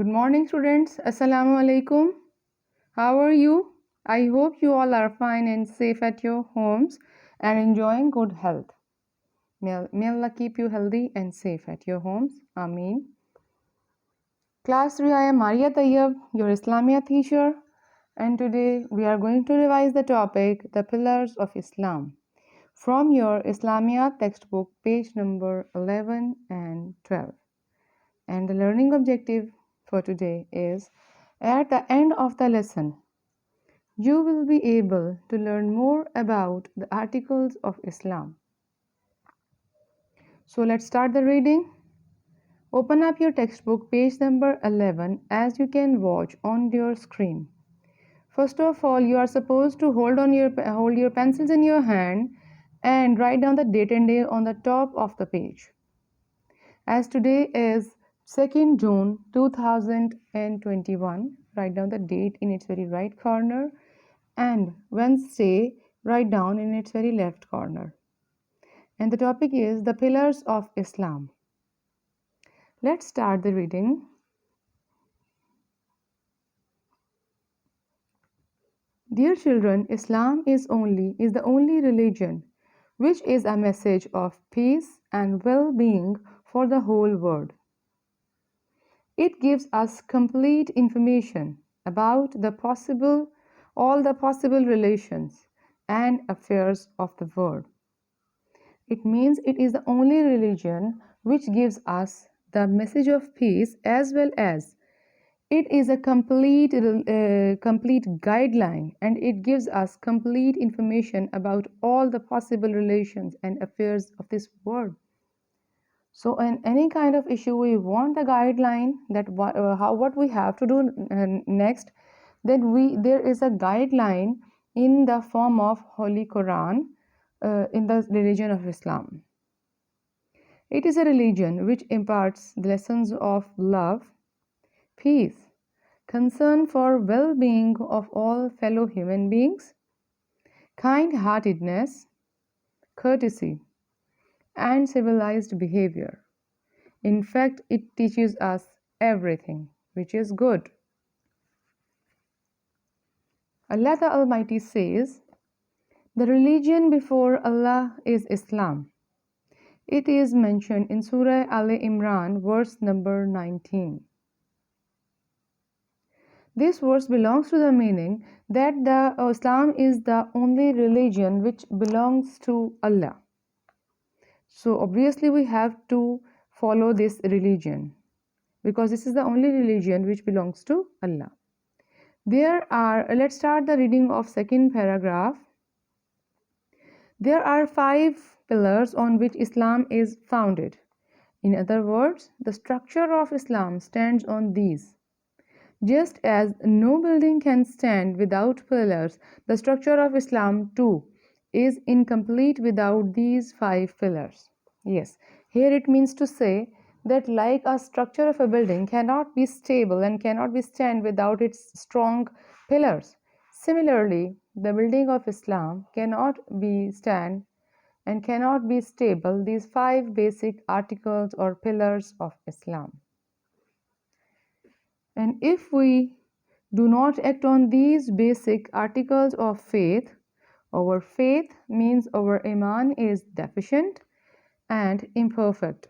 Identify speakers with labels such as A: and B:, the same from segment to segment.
A: Good morning, students. Assalamu alaikum. How are you? I hope you all are fine and safe at your homes and enjoying good health. May Allah keep you healthy and safe at your homes. Ameen. Class 3, I am Maria Tayyab, your Islamiat teacher, and today we are going to revise the topic, the Pillars of Islam, from your Islamiat textbook, page number 11 and 12. And the learning objective for today is, at the end of the lesson, you will be able to learn more about the articles of Islam. So let's start the reading. Open up your textbook, page number 11, as you can watch on your screen. First of all, you are supposed to hold your pencils in your hand and write down the date and day on the top of the page. As today is 2nd June 2021, write down the date in its very right corner, and Wednesday, write down in its very left corner. And the topic is the Pillars of Islam. Let's start the reading. Dear children, Islam is the only religion which is a message of peace and well-being for the whole world. It gives us complete information about all the possible relations and affairs of the world. It means it is the only religion which gives us the message of peace, as well as it is a complete guideline, and it gives us complete information about all the possible relations and affairs of this world. So in any kind of issue, we want a guideline that what we have to do next. Then there is a guideline in the form of Holy Quran in the religion of Islam. It is a religion which imparts the lessons of love, peace, concern for well-being of all fellow human beings, kind-heartedness, courtesy, and civilized behavior. In fact, it teaches us everything which is good. Allah the Almighty says, the religion before Allah is Islam. It is mentioned in Surah Al-Imran, verse number 19. This verse belongs to the meaning that Islam is the only religion which belongs to Allah. So obviously we have to follow this religion because this is the only religion which belongs to Allah. Let's start the reading of second paragraph. There are 5 pillars on which Islam is founded. In other words, the structure of Islam stands on these. Just as no building can stand without pillars, the structure of Islam too is incomplete without these 5 pillars. Yes, here it means to say that like a structure of a building cannot be stable and cannot be stand without its strong pillars. Similarly, the building of Islam cannot be stand and cannot be stable these 5 basic articles or pillars of Islam. And if we do not act on these basic articles of faith, our faith means our iman is deficient and imperfect.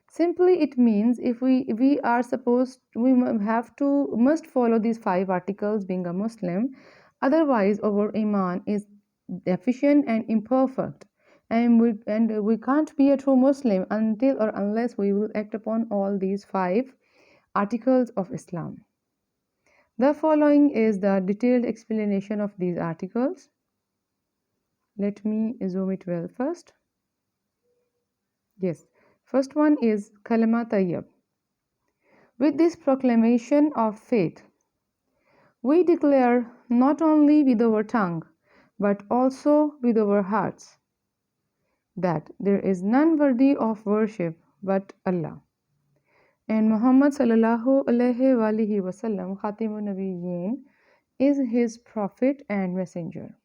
A: Simply it means if we must follow these 5 articles being a Muslim, otherwise our iman is deficient and imperfect, and we can't be a true Muslim until or unless we will act upon all these 5 articles of Islam. The following is the detailed explanation of these articles. Let me zoom it well first. Yes, first one is Kalima Tayyib. With this proclamation of faith, we declare not only with our tongue, but also with our hearts, that there is none worthy of worship but Allah, and Muhammad sallallahu alaihi wasallam Khatimun Nabiyyin is his prophet and messenger.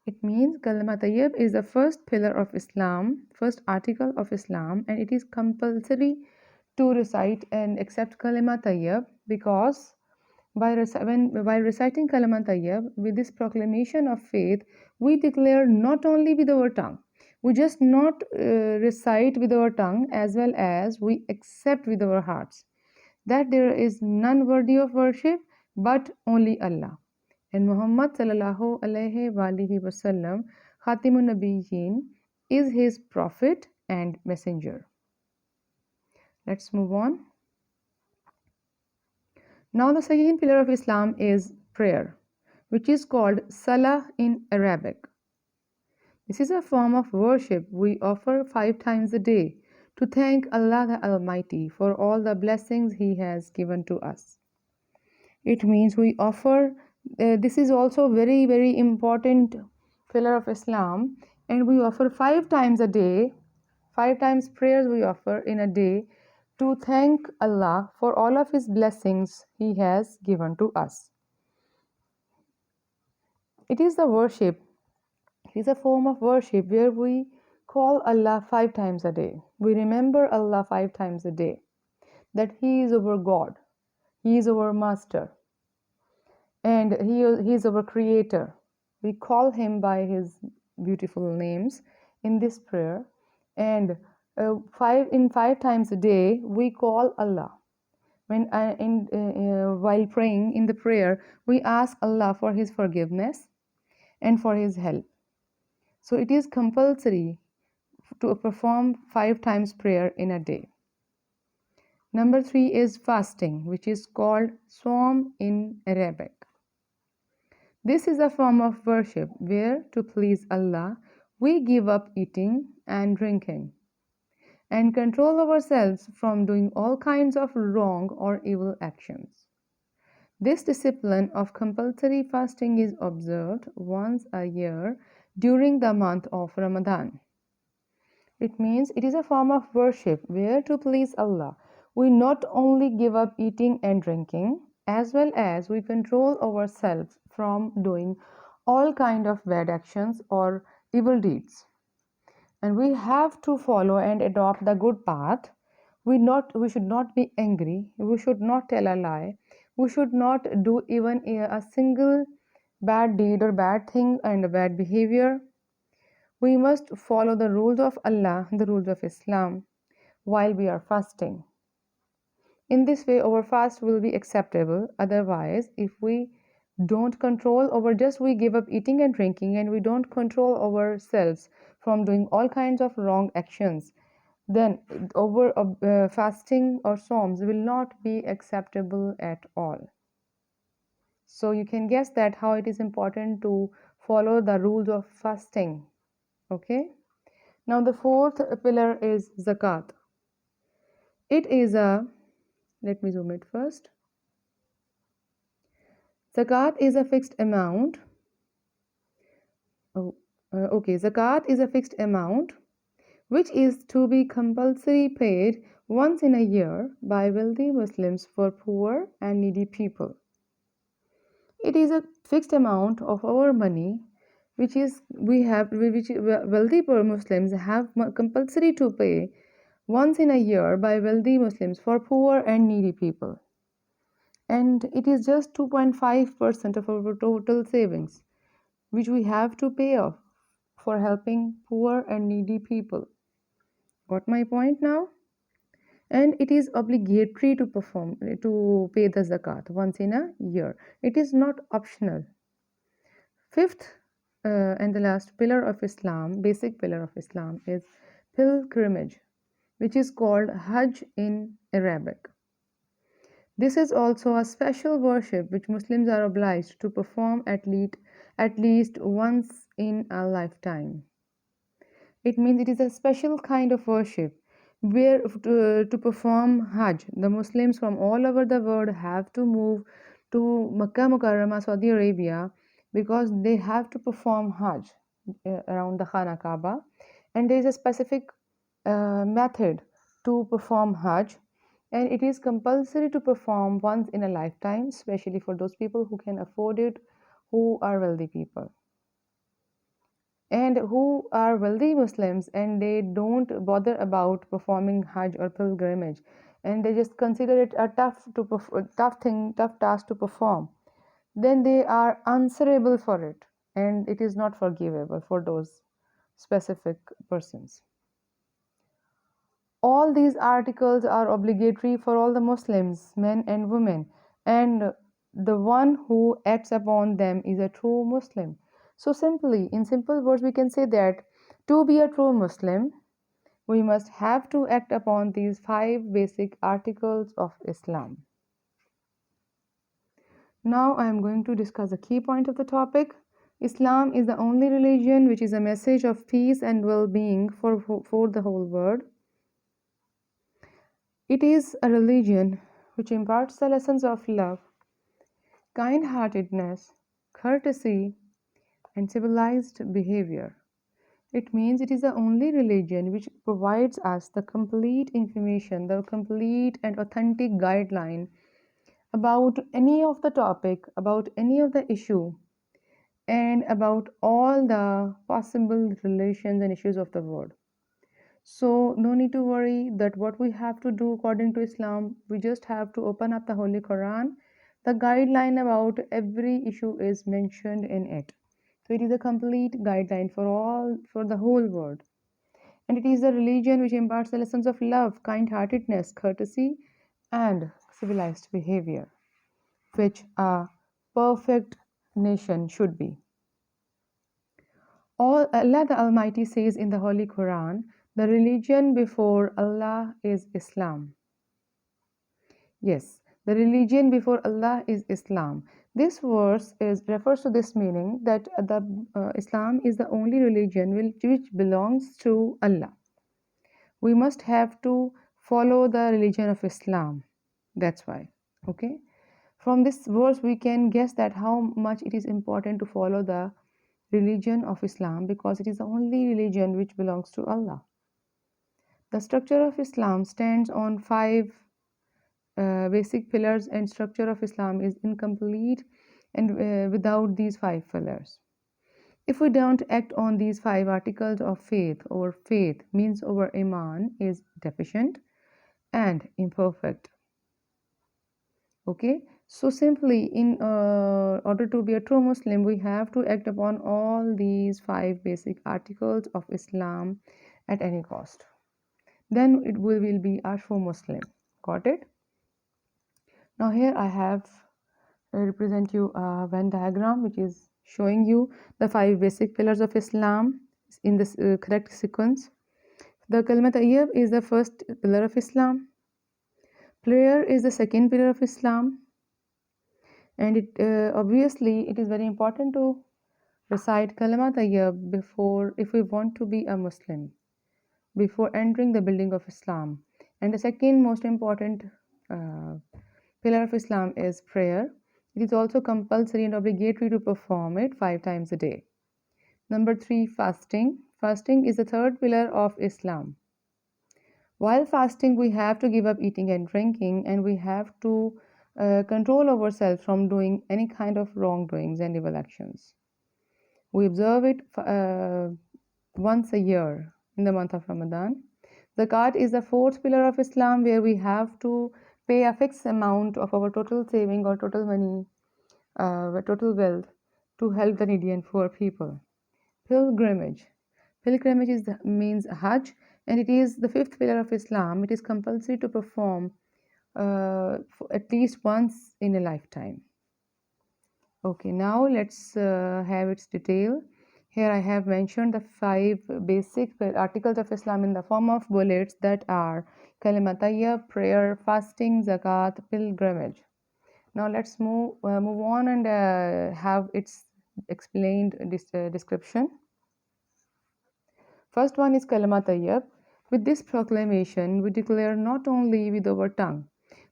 A: It means Kalima Tayyib is the first pillar of Islam, first article of Islam, and it is compulsory to recite and accept kalima tayyib, because while reciting kalima tayyib, with this proclamation of faith, we declare not only with our tongue, we just not recite with our tongue, as well as we accept with our hearts that there is none worthy of worship but only Allah. And Muhammad sallallahu alaihi wasallam, Khatimun Nabiyyin, is his prophet and messenger. Let's move on. Now, the second pillar of Islam is prayer, which is called Salah in Arabic. This is a form of worship we offer 5 times a day to thank Allah the Almighty for all the blessings He has given to us. It means we offer, this is also very, very important pillar of Islam, and we offer 5 times a day, 5 times prayers we offer in a day to thank Allah for all of His blessings He has given to us. It is the worship, it is a form of worship where we call Allah 5 times a day. We remember Allah 5 times a day, that He is our God, He is our Master, and He is our Creator. We call Him by His beautiful names in this prayer, and 5 times a day we call Allah. While praying in the prayer, we ask Allah for His forgiveness and for His help. So it is compulsory to perform 5 times prayer in a day. Number 3 is fasting, which is called Sawm in Arabic. This is a form of worship where, to please Allah, we give up eating and drinking and control ourselves from doing all kinds of wrong or evil actions. This discipline of compulsory fasting is observed once a year during the month of Ramadan. It means it is a form of worship where, to please Allah, we not only give up eating and drinking, as well as we control ourselves from doing all kind of bad actions or evil deeds. And we have to follow and adopt the good path. We should not be angry, we should not tell a lie, we should not do even a single bad deed or bad thing and a bad behavior. We must follow the rules of Allah, the rules of Islam, while we are fasting. In this way, our fast will be acceptable. Otherwise, if we don't control over, just we give up eating and drinking, and we don't control ourselves from doing all kinds of wrong actions, then our fasting or psalms will not be acceptable at all. So you can guess that how it is important to follow the rules of fasting. Okay. Now the fourth pillar is Zakat. It is a, let me zoom it first. Zakat is a fixed amount. Zakat is a fixed amount which is to be compulsory paid once in a year by wealthy Muslims for poor and needy people. It is a fixed amount of our money which wealthy poor Muslims have compulsory to pay once in a year by wealthy Muslims for poor and needy people. And it is just 2.5% of our total savings which we have to pay off for helping poor and needy people. Got my point now? And it is obligatory to pay the zakat once in a year. It is not optional. Fifth and the last pillar of Islam, basic pillar of Islam, is pilgrimage, which is called Hajj in Arabic. This is also a special worship which Muslims are obliged to perform at least once in a lifetime. It means it is a special kind of worship where to perform Hajj, the Muslims from all over the world have to move to Makkah Mukarramah, Saudi Arabia, because they have to perform Hajj around the Khana Kaaba, and there is a specific method to perform Hajj, and it is compulsory to perform once in a lifetime, especially for those people who can afford it, who are wealthy people and who are wealthy Muslims, and they don't bother about performing Hajj or pilgrimage. and they just consider it a tough task to perform, then they are answerable for it, and it is not forgivable for those specific persons. All these articles are obligatory for all the Muslims, men and women, and the one who acts upon them is a true Muslim. So, simply, in simple words, we can say that to be a true Muslim, we must have to act upon these 5 basic articles of Islam. Now, I am going to discuss a key point of the topic. Islam is the only religion which is a message of peace and well being for the whole world. It is a religion which imparts the lessons of love, kind heartedness, courtesy, and civilized behavior. It means it is the only religion which provides us the complete information, the complete and authentic guideline about any of the topic, about any of the issue, and about all the possible relations and issues of the world. So, no need to worry that what we have to do according to Islam, we just have to open up the Holy Quran. The guideline about every issue is mentioned in it. So, it is a complete guideline for the whole world. And it is a religion which imparts the lessons of love, kind heartedness, courtesy, and civilized behavior, which a perfect nation should be. Allah the Almighty says in the Holy Quran, the religion before Allah is Islam. Yes, the religion before Allah is Islam. This verse refers to this meaning that Islam is the only religion which belongs to Allah. We must have to follow the religion of Islam. That's why. Okay. From this verse, we can guess that how much it is important to follow the religion of Islam, because it is the only religion which belongs to Allah. The structure of Islam stands on 5 basic pillars, and structure of Islam is incomplete and without these 5 pillars. If we don't act on these 5 articles of faith, or faith means our iman is deficient and imperfect. Okay, so simply in order to be a true Muslim, we have to act upon all these 5 basic articles of Islam at any cost. Then we will be a true Muslim. Got it? Now here I have represent you a Venn diagram which is showing you the 5 basic pillars of Islam in this correct sequence. The Kalimat Tayyib is the first pillar of Islam. Prayer is the second pillar of Islam. And obviously it is very important to recite Kalimat Tayyib before, if we want to be a Muslim, before entering the building of Islam. And the second most important pillar of Islam is prayer. It is also compulsory and obligatory to perform it 5 times a day. Number 3, fasting. Fasting is the third pillar of Islam. While fasting, we have to give up eating and drinking, and we have to control ourselves from doing any kind of wrongdoings and evil actions. We observe it once a year in the month of Ramadan. Zakat is the 4th pillar of Islam, where we have to pay a fixed amount of our total saving or total money, total wealth, to help the needy and poor people. Pilgrimage. Pilgrimage means Hajj, and it is the 5th pillar of Islam. It is compulsory to perform at least once in a lifetime. Okay, now let's have its detail. Here I have mentioned the 5 basic articles of Islam in the form of bullets, that are Kalimat Tayyib, prayer, fasting, zakat, pilgrimage. Now let's move on and have its explained description. First one is Kalimat Tayyib. With this proclamation, we declare not only with our tongue,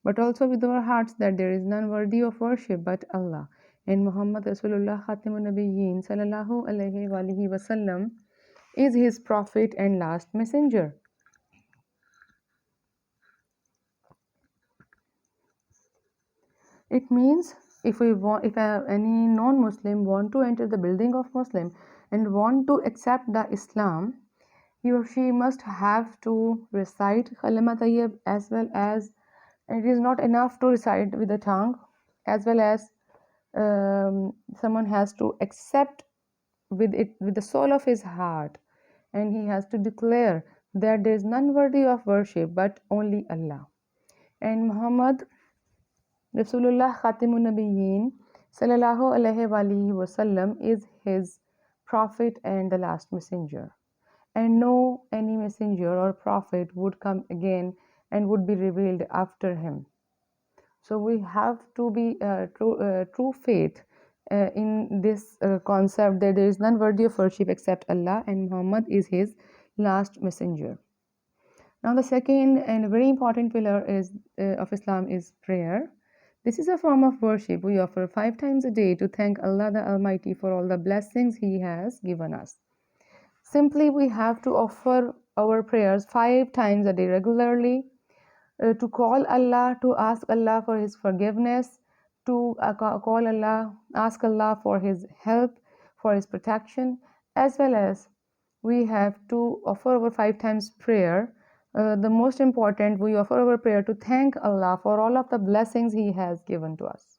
A: but also with our hearts that there is none worthy of worship but Allah, and Muhammad Rasulullah Khatimun Nabiyyin Sallallahu Alaihi Wasallam is his prophet and last messenger. It means if any non-Muslim want to enter the building of Muslim and want to accept the Islam, he or she must have to recite Kalimat Tayyib as well as And it is not enough to recite with the tongue, as well as someone has to accept with it with the soul of his heart, and he has to declare that there is none worthy of worship but only Allah, and Muhammad Rasulullah Khatimun Nabiyyin Sallallahu Alaihi Wasallam is his prophet and the last messenger, and no any messenger or prophet would come again and would be revealed after him. So we have to be true faith in this concept that there is none worthy of worship except Allah, and Muhammad is his last messenger. Now the second and very important pillar of Islam is prayer. This is a form of worship we offer 5 times a day to thank Allah the Almighty for all the blessings He has given us. Simply, we have to offer our prayers 5 times a day regularly, to call Allah, to ask Allah for His forgiveness, to call Allah, ask Allah for His help, for His protection, as well as we have to offer our 5 times prayer. The most important, we offer our prayer to thank Allah for all of the blessings He has given to us.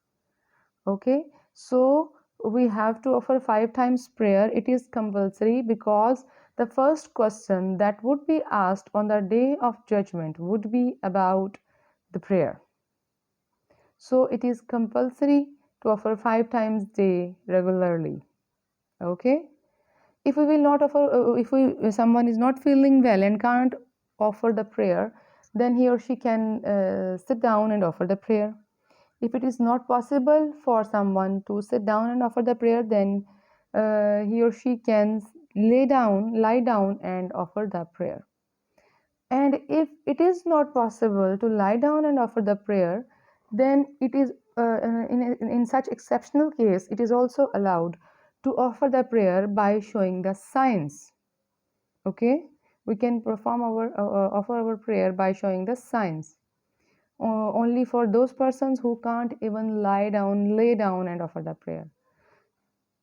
A: Okay, so we have to offer 5 times prayer. It is compulsory because the first question that would be asked on the day of judgment would be about the prayer. So it is compulsory to offer 5 times day regularly. Okay, if we will not offer, if someone is not feeling well and can't offer the prayer, then he or she can sit down and offer the prayer. If it is not possible for someone to sit down and offer the prayer, then he or she can lie down and offer the prayer. And if it is not possible to lie down and offer the prayer, then it is in such exceptional case, it is also allowed to offer the prayer by showing the signs. Okay, we can perform our offer our prayer by showing the signs. Only for those persons who can't even lay down and offer the prayer.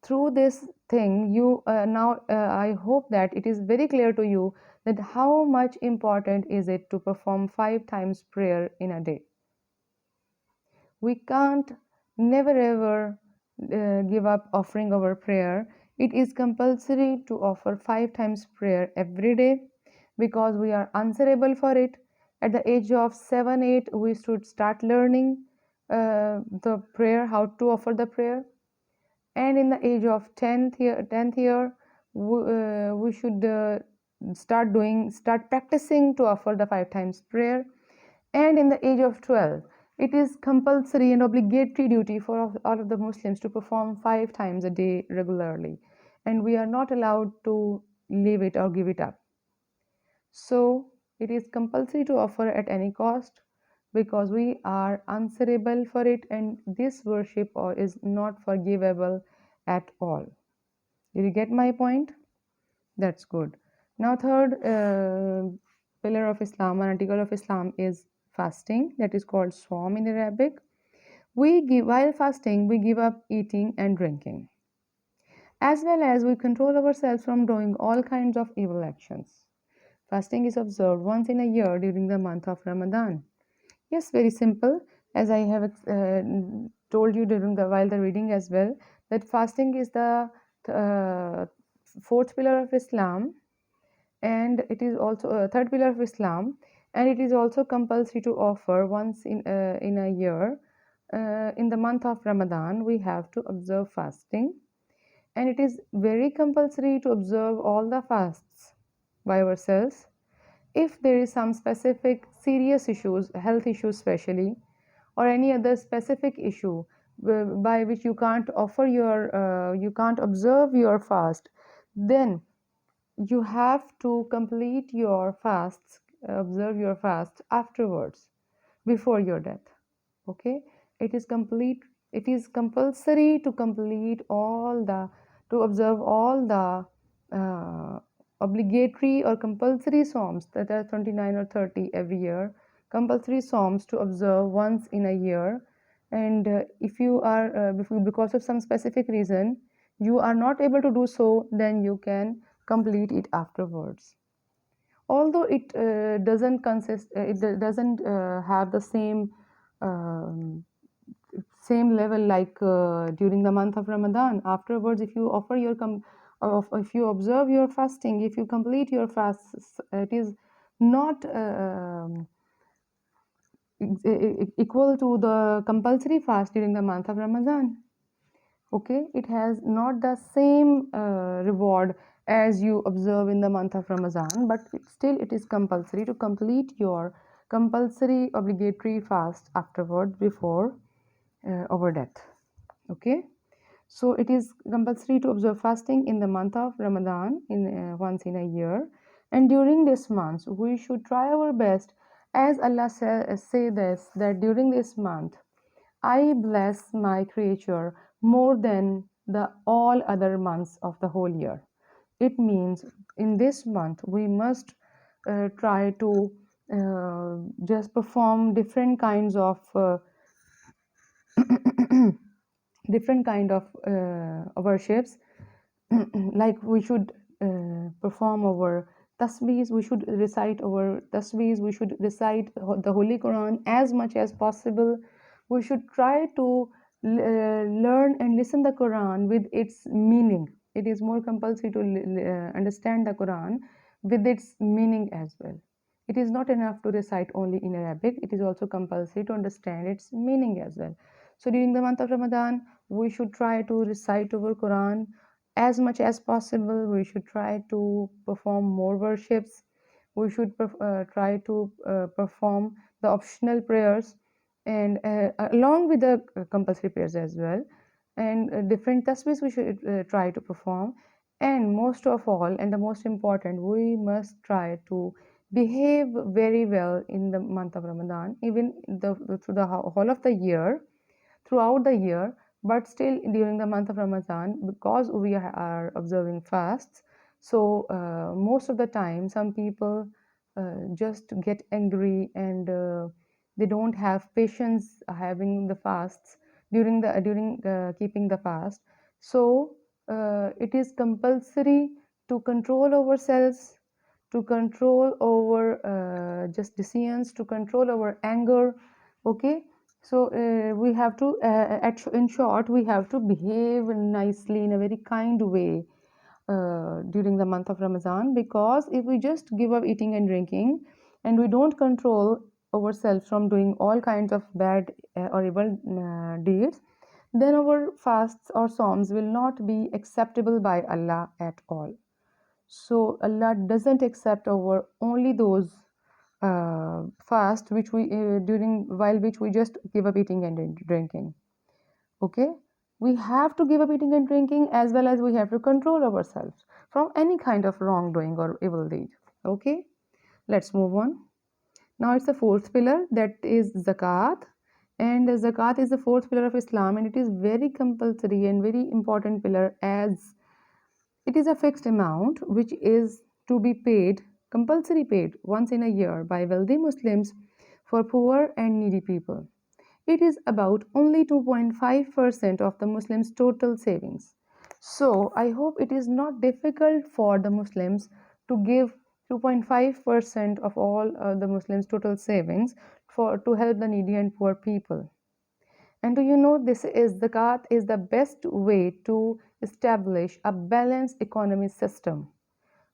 A: Through this thing, you now I hope that it is very clear to you that how much important is it to perform 5 times prayer in a day. We can't never ever give up offering our prayer. It is compulsory to offer 5 times prayer every day because we are answerable for it. At the age of 7, 8, we should start learning the prayer, how to offer the prayer. And in the age of 10th year, we should start practicing to offer the 5 times prayer. And in the age of 12, it is compulsory and obligatory duty for all of the Muslims to perform 5 times a day regularly, and we are not allowed to leave it or give it up. So it is compulsory to offer at any cost because we are answerable for it, and this worship is not forgivable at all. Did you get my point? That's good. Now third pillar of Islam, an article of Islam, is fasting, that is called Sawm in Arabic. While fasting, we give up eating and drinking, as well as we control ourselves from doing all kinds of evil actions. Fasting is observed once in a year during the month of Ramadan. Yes, very simple. As I have told you while the reading as well, that fasting is the fourth pillar of Islam, and it is also a third pillar of Islam, and it is also compulsory to offer once in a year. In the month of Ramadan, we have to observe fasting, and it is very compulsory to observe all the fasts by ourselves. If there is some specific serious issues, health issues especially, or any other specific issue by which you can't you can't observe your fast, then you have to complete your fasts, observe your fast afterwards, before your death. Okay, it is compulsory to observe all the obligatory or compulsory psalms, that are 29 or 30 every year, compulsory psalms to observe once in a year. And if you are because of some specific reason you are not able to do so, then you can complete it afterwards. Although it doesn't have the same um, same level like during the month of Ramadan. Afterwards, if you offer your if you observe your fasting, if you complete your fast, it is not equal to the compulsory fast during the month of Ramadan. Okay, it has not the same reward as you observe in the month of Ramadan, but still it is compulsory to complete your compulsory obligatory fast afterward before our death. Okay, so it is compulsory to observe fasting in the month of Ramadan in once in a year, and during this month we should try our best, as Allah say this, that during this month I bless my creature more than the all other months of the whole year. It means in this month we must try to just perform different kinds of different kind of worships. Like we should perform our tasbihs, we should recite our tasbihs, we should recite the Holy Quran as much as possible. We should try to learn and listen the Quran with its meaning. It is more compulsory to understand the Quran with its meaning as well. It is not enough to recite only in Arabic, it is also compulsory to understand its meaning as well. So during the month of Ramadan, we should try to recite our Quran as much as possible. We should try to perform more worships. We should try to perform the optional prayers, and along with the compulsory prayers as well, and different tasbihs we should try to perform. And most of all, and the most important, we must try to behave very well in the month of Ramadan, even through the whole of the year, throughout the year, but still during the month of Ramadan, because we are observing fasts. So most of the time some people just get angry, and they don't have patience having the fasts during keeping the fast. So it is compulsory to control ourselves, to control our just decisions, to control our anger. Okay, so we have to in short, we have to behave nicely in a very kind way during the month of Ramadan, because if we just give up eating and drinking, and we don't control ourselves from doing all kinds of bad or evil deeds, then our fasts or psalms will not be acceptable by Allah at all. So Allah doesn't accept our only those fast which we during while which we just give up eating and drinking. Okay, we have to give up eating and drinking, as well as we have to control ourselves from any kind of wrongdoing or evil deed. Okay, let's move on. Now it's the fourth pillar, that is zakat. And zakat is the fourth pillar of Islam, and it is very compulsory and very important pillar, as it is a fixed amount which is to be paid, compulsory paid once in a year by wealthy Muslims for poor and needy people. It is about only 2.5% of the Muslims' total savings. So I hope it is not difficult for the Muslims to give 2.5% of all the Muslims' total savings to help the needy and poor people. And do you know, this is zakat is the best way to establish a balanced economy system,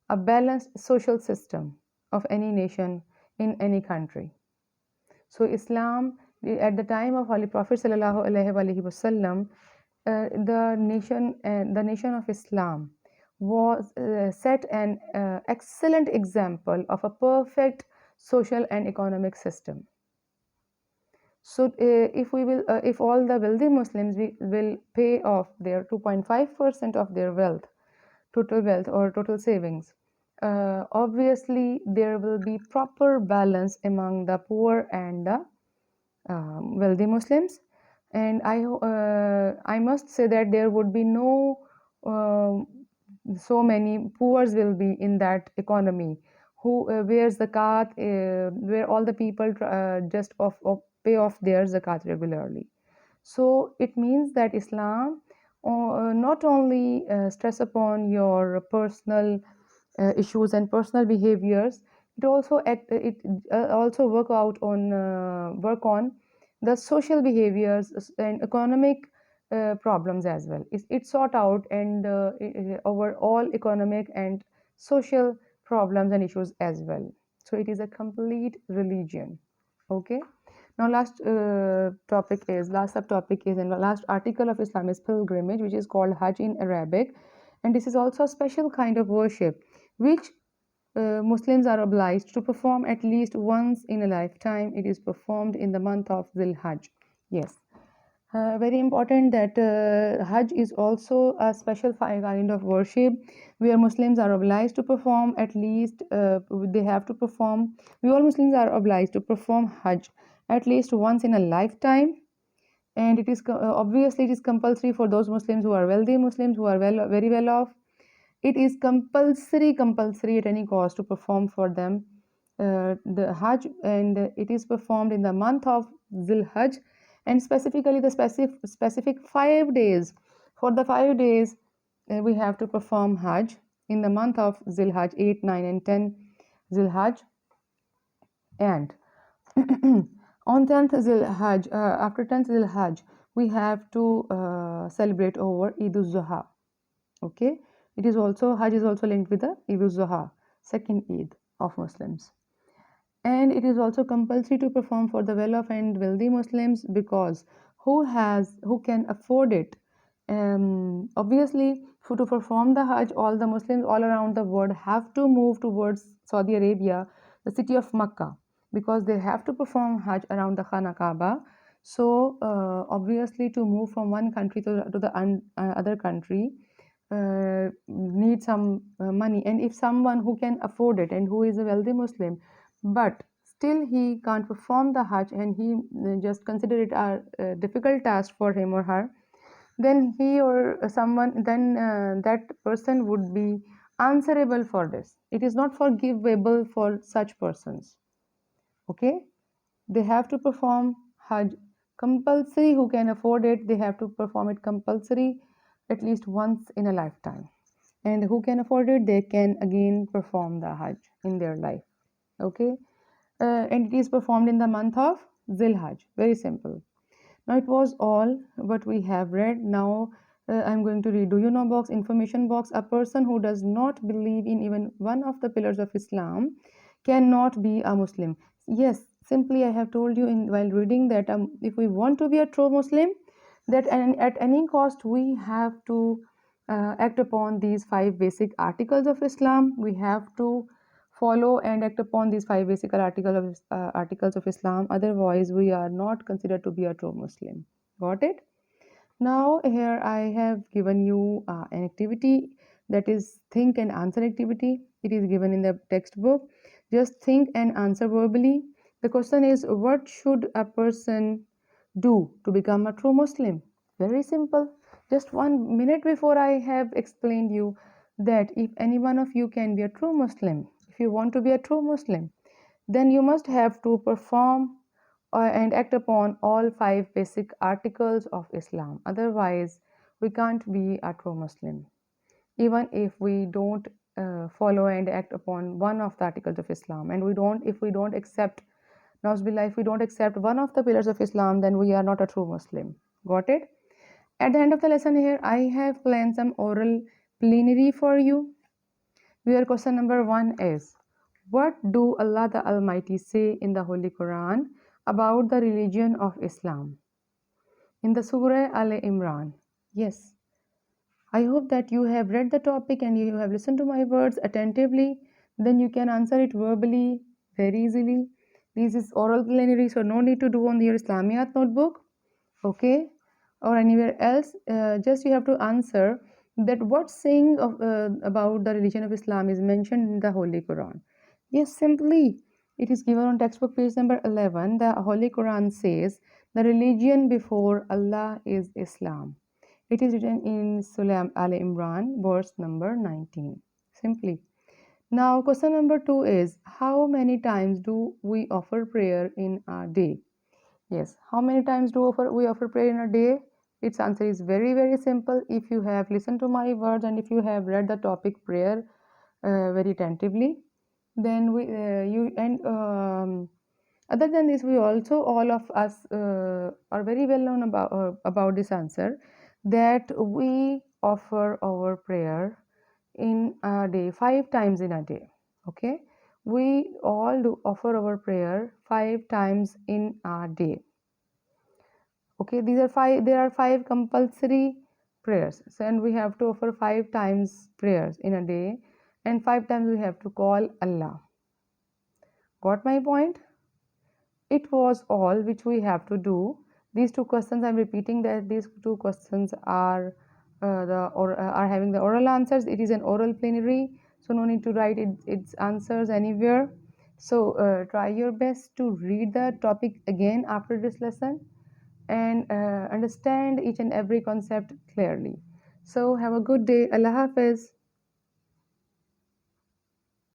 A: a balanced social system of any nation in any country. So Islam, at the time of Holy Prophet sallallahu alaihi wasallam, the nation of Islam was set an excellent example of a perfect social and economic system. So if all the wealthy Muslims will pay off their 2.5% of their wealth, total wealth or total savings, obviously there will be proper balance among the poor and the wealthy Muslims. And I must say that there would be no so many poors will be in that economy, who where zakat where all the people just pay off their zakat regularly. So it means that Islam not only stress upon your personal issues and personal behaviors, it also also work on the social behaviors and economic problems as well. It sort out and over all economic and social problems and issues as well. So it is a complete religion. Okay. Now last last subtopic is, and the last article of Islam is pilgrimage, which is called Hajj in Arabic, and this is also a special kind of worship which Muslims are obliged to perform at least once in a lifetime. It is performed in the month of Zil Hajj. Yes. Very important that Hajj is also a special kind of worship where Muslims are obliged to perform at least, they have to perform, we all Muslims are obliged to perform Hajj at least once in a lifetime. And it is obviously it is compulsory for those Muslims who are wealthy, Muslims who are very well off. It is compulsory at any cost to perform for them the Hajj, and it is performed in the month of Zil Hajj, and specifically the specific 5 days. For the 5 days, we have to perform Hajj in the month of Zil Hajj, 8, 9, and 10 Zil Hajj, and on 10th Zil Hajj, after 10th Zil Hajj, we have to celebrate over Eid al-Zuha. Okay, it is also, Hajj is also linked with the Eid al-Zuha, second Eid of Muslims. And it is also compulsory to perform for the well-off and wealthy Muslims, because who can afford it. Obviously, to perform the Hajj, all the Muslims all around the world have to move towards Saudi Arabia, the city of Makkah, because they have to perform Hajj around the Khana Kaaba. So obviously, to move from one country to the other country need some money. And if someone who can afford it and who is a wealthy Muslim, but still he can't perform the Hajj, and he just consider it a difficult task for him or her, then he or someone, then that person would be answerable for this. It is not forgivable for such persons. Okay, they have to perform Hajj compulsory. Who can afford it, they have to perform it compulsory at least once in a lifetime, and who can afford it, they can again perform the Hajj in their life. Okay, and it is performed in the month of Zil Hajj. Very simple. Now it was all what we have read. Now I'm going to read Do you know box, information box. A person who does not believe in even one of the pillars of Islam cannot be a Muslim. Yes, simply I have told you in while reading that if we want to be a true Muslim, that at any cost we have to act upon these 5 basic articles of Islam. We have to follow and act upon these 5 basic articles of Islam. Otherwise, we are not considered to be a true Muslim. Got it? Now, here I have given you an activity, that is think and answer activity. It is given in the textbook. Just think and answer verbally. The question is, what should a person do to become a true Muslim? Very simple. Just 1 minute before I have explained you that if any one of you can be a true Muslim, if you want to be a true Muslim, then you must have to perform and act upon all 5 basic articles of Islam. Otherwise, we can't be a true Muslim. Even if we don't follow and act upon one of the articles of Islam, and if we don't accept, Nauzubillah, if we don't accept one of the pillars of Islam, then we are not a true Muslim. Got it? At the end of the lesson here, I have planned some oral plenary for you, where question number 1 is, what do Allah the Almighty say in the Holy Quran about the religion of Islam? In the Surah Al-Imran. Yes, I hope that you have read the topic and you have listened to my words attentively. Then you can answer it verbally very easily. This is oral plenary, so no need to do on your Islamiat notebook, okay, or anywhere else. Just you have to answer that what saying about the religion of Islam is mentioned in the Holy Quran. Yes, simply it is given on textbook page number 11. The Holy Quran says the religion before Allah is Islam. It is written in Surah Al-Imran, verse number 19. Simply. Now, question number 2 is, how many times do we offer prayer in a day? Yes, how many times do we offer prayer in a day? Its answer is very simple. If you have listened to my words and if you have read the topic prayer very attentively, then Other than this, we also, all of us are very well known about this answer, that we offer our prayer in a day, 5 times in a day. Okay, we all do offer our prayer 5 times in a day. Okay, these are five, there are 5 compulsory prayers, so, and we have to offer 5 times prayers in a day, and 5 times we have to call Allah. Got my point? It was all which we have to do. These two questions, I'm repeating that these two questions are are having the oral answers. It is an oral plenary, so no need to write its answers anywhere. So try your best to read the topic again after this lesson, and understand each and every concept clearly. So have a good day. Allah Hafiz.